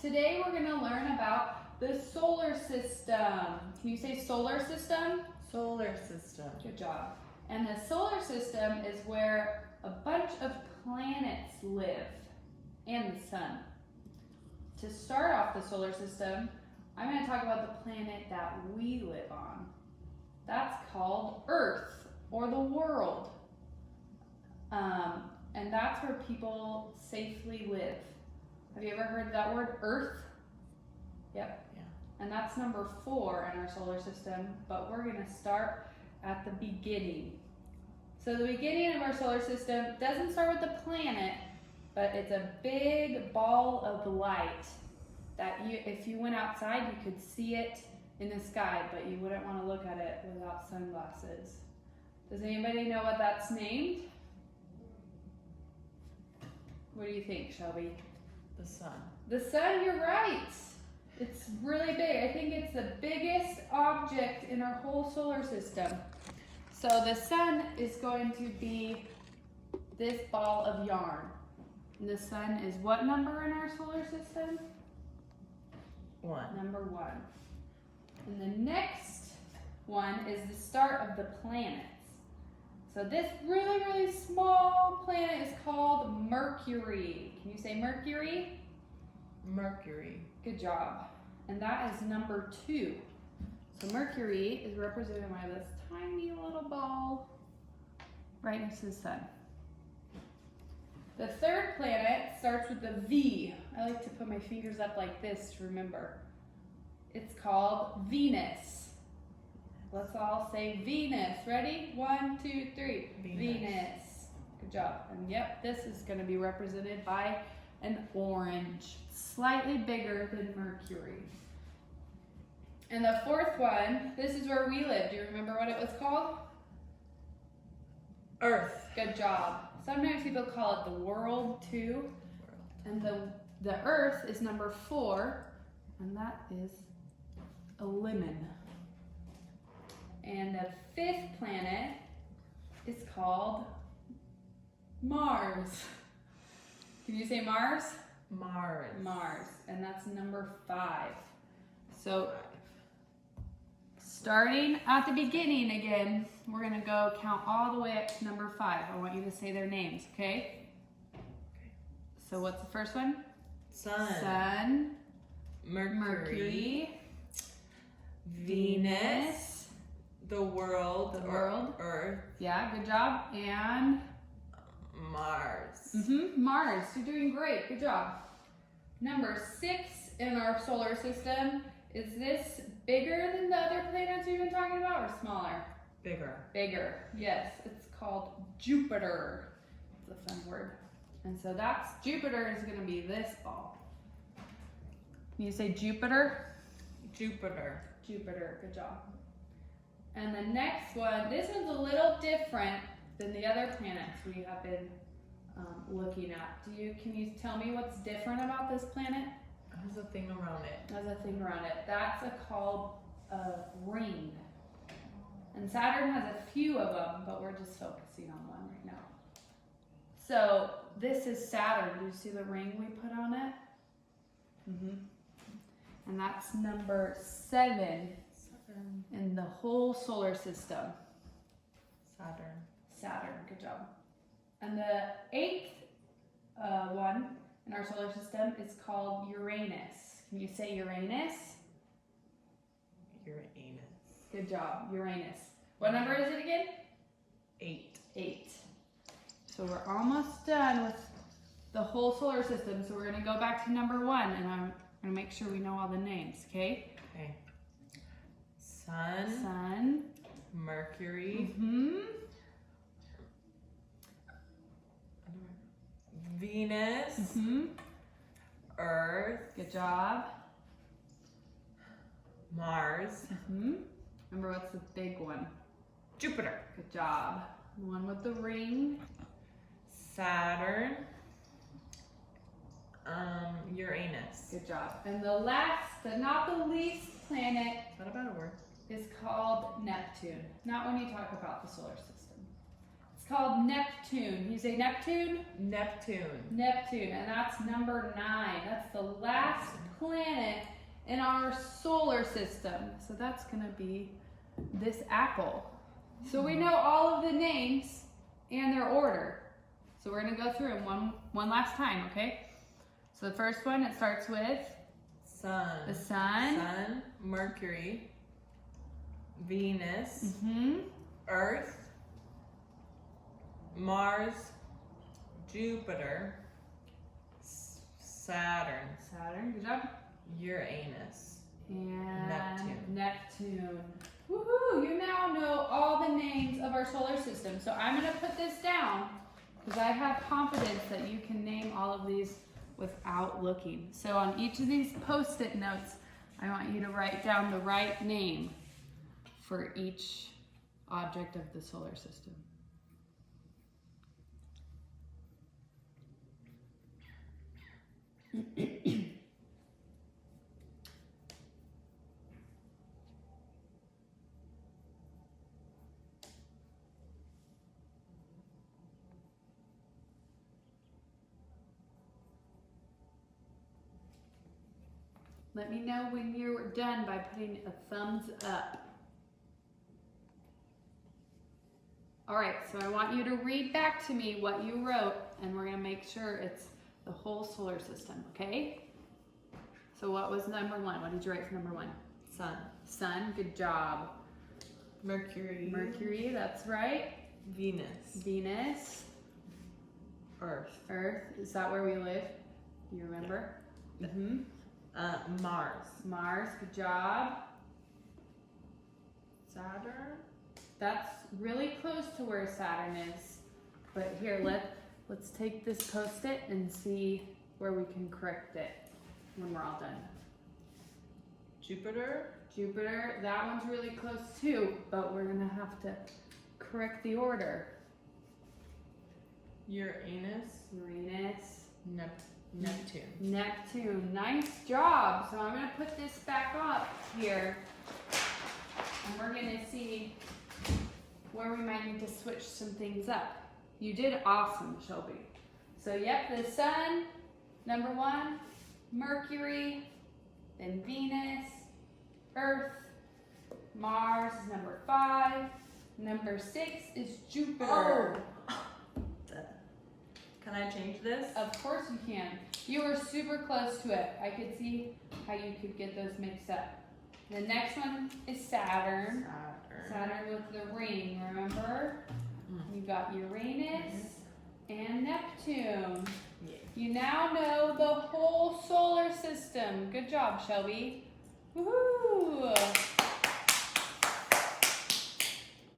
Today we're going to learn about the solar system. Can you say solar system? Solar system. Good job. And the solar system is where a bunch of planets live and the sun. To start off the solar system, I'm going to talk about the planet that we live on. That's called Earth, or the world. And that's where people safely live. Have you ever heard that word, Earth? Yep. Yeah. And that's number 4 in our solar system, but we're going to start at the beginning. So the beginning of our solar system doesn't start with the planet, but it's a big ball of light that if you went outside, you could see it in the sky, but you wouldn't want to look at it without sunglasses. Does anybody know what that's named? What do you think, Shelby? The sun. The sun, you're right. It's really big. I think it's the biggest object in our whole solar system. So the sun is going to be this ball of yarn. And the sun is what number in our solar system? 1. Number 1. And the next one is the start of the planets. So this really, really small planet is called Mercury. Can you say Mercury? Mercury. Good job. And that is number 2. So Mercury is represented by this tiny little ball right next to the sun. The third planet starts with a V. I like to put my fingers up like this to remember. It's called Venus. Let's all say Venus. Ready? 1, 2, 3. Venus. Good job. And yep, this is going to be represented by an orange, slightly bigger than Mercury. And the fourth one, this is where we live. Do you remember what it was called? Earth. Good job. Sometimes people call it the world too. And the Earth is number 4, and that is a lemon. And the 5th planet is called Mars. Can you say Mars? Mars. Mars, and that's number 5. So starting at the beginning again, we're going to go count all the way up to number 5. I want you to say their names, okay? So what's the first one? Sun. Sun. Mercury. Venus. The world. The world. Earth. Yeah, good job. And Mars. Mars. You're doing great. Good job. Number 6 in our solar system. Is this bigger than the other planets we've been talking about, or smaller? Bigger. Bigger. Yes. It's called Jupiter. It's a fun word. And so that's Jupiter is going to be this ball. Can you say Jupiter? Jupiter. Jupiter. Good job. And the next one, this one's a little different than the other planets we have been looking at. Can you tell me what's different about this planet? It has a thing around it. There's a thing around it. That's called a ring. And Saturn has a few of them, but we're just focusing on one right now. So this is Saturn. Do you see the ring we put on it? And that's number 7 in the whole solar system. Saturn, good job. And the 8th one in our solar system is called Uranus. Can you say Uranus? Uranus. Good job, Uranus. What number is it again? 8. 8. So we're almost done with the whole solar system. So we're going to go back to number 1, and I'm going to make sure we know all the names, okay? Okay. Sun. Sun. Mercury. Venus. Earth. Good job. Mars. Remember, what's the big one? Jupiter. Good job. The one with the ring. Saturn. Uranus. Good job. And the last, but not the least planet Is that a bad word? is called Neptune. Not when you talk about the solar system. It's called Neptune. You say Neptune? Neptune. Neptune, and that's number 9. That's the last planet in our solar system. So that's gonna be this apple. So we know all of the names and their order. So we're gonna go through them one last time, okay? So the first one, it starts with Sun. the sun. Sun, Mercury, Venus, Mm-hmm. Earth, Mars, Jupiter, Saturn, Saturn, good job. Uranus. And Neptune. Neptune. Woohoo! You now know all the names of our solar system. So I'm gonna put this down because I have confidence that you can name all of these without looking. So on each of these post-it notes, I want you to write down the right name for each object of the solar system. Let me know when you're done by putting a thumbs up. All right, so I want you to read back to me what you wrote, and we're gonna make sure it's the whole solar system, okay? So what was number 1? What did you write for number 1? Sun. Sun, good job. Mercury. Mercury, that's right. Venus. Venus, Earth. Earth, is that where we live? You remember? Mm-hmm. Mars. Mars, good job. Saturn. That's really close to where Saturn is. But here, let's take this post-it and see where we can correct it when we're all done. Jupiter. Jupiter, that one's really close too, but we're gonna have to correct the order. Uranus. Uranus, Neptune. Neptune, nice job. So I'm gonna put this back up here and we're gonna see where we might need to switch some things up. You did awesome, Shelby. So yep, the sun, number 1, Mercury, then Venus, Earth, Mars is number 5, number 6 is Jupiter. Oh. Can I change this? Of course you can. You were super close to it. I could see how you could get those mixed up. The next one is Saturn. Saturn with the ring, remember? You got Uranus and Neptune. Yeah. You now know the whole solar system. Good job, Shelby. Woohoo!